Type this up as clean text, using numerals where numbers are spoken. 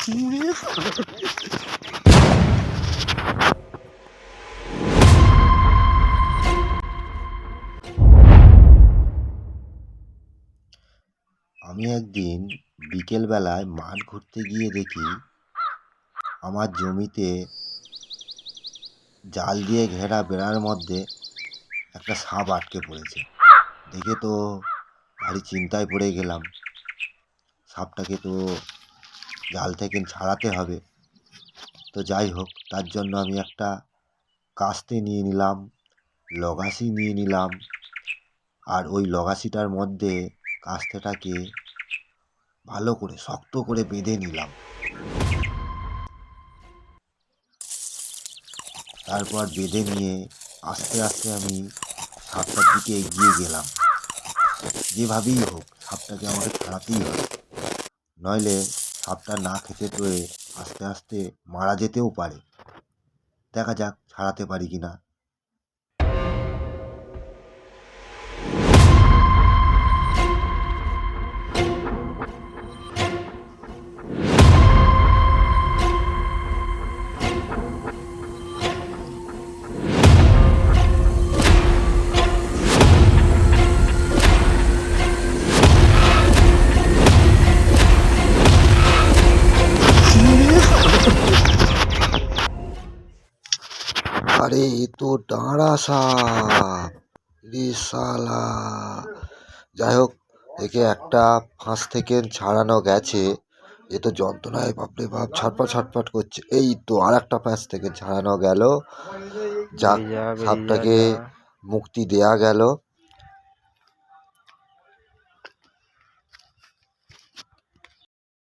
আমি একদিন বিকেলবেলায় মাঠ ঘুরতে গিয়ে দেখি আমার জমিতে জাল দিয়ে ঘেরা বেড়ার মধ্যে একটা সাপ আটকে পড়েছে। দেখে তো ভারী চিন্তায় পড়ে গেলাম। সাপটাকে তো জাল থেকে ছাড়াতে হবে। তো যাই হোক, তার জন্য আমি একটা কাস্তে নিয়ে নিলাম, লগাসি নিয়ে নিলাম, আর ওই লগাসিটার মধ্যে কাস্তেটাকে ভালো করে শক্ত করে বেঁধে নিলাম। তারপর বেঁধে নিয়ে আস্তে আস্তে আমি সাপটার দিকে এগিয়ে গেলাম। যেভাবেই হোক সাপটাকে আমাকে ছাড়াতেই হবে, নইলে সাপটা না খেতে পেয়ে আস্তে আস্তে মারা যেতেও পারে। দেখা যাক ছাড়াতে পারি কি না। আরে এ তো দাঁড়া সাপ রে শালা। যাই হোক, একে একটা ফাঁস থেকে ছাড়ানো গেছে। এ তো যন্ত্রণায় বাপরে বাপ ছটফট ছটফট করছে। এই তো আর একটা ফাঁস থেকে ছাড়ানো গেল। যাক, সাপটাকে মুক্তি দেয়া গেল।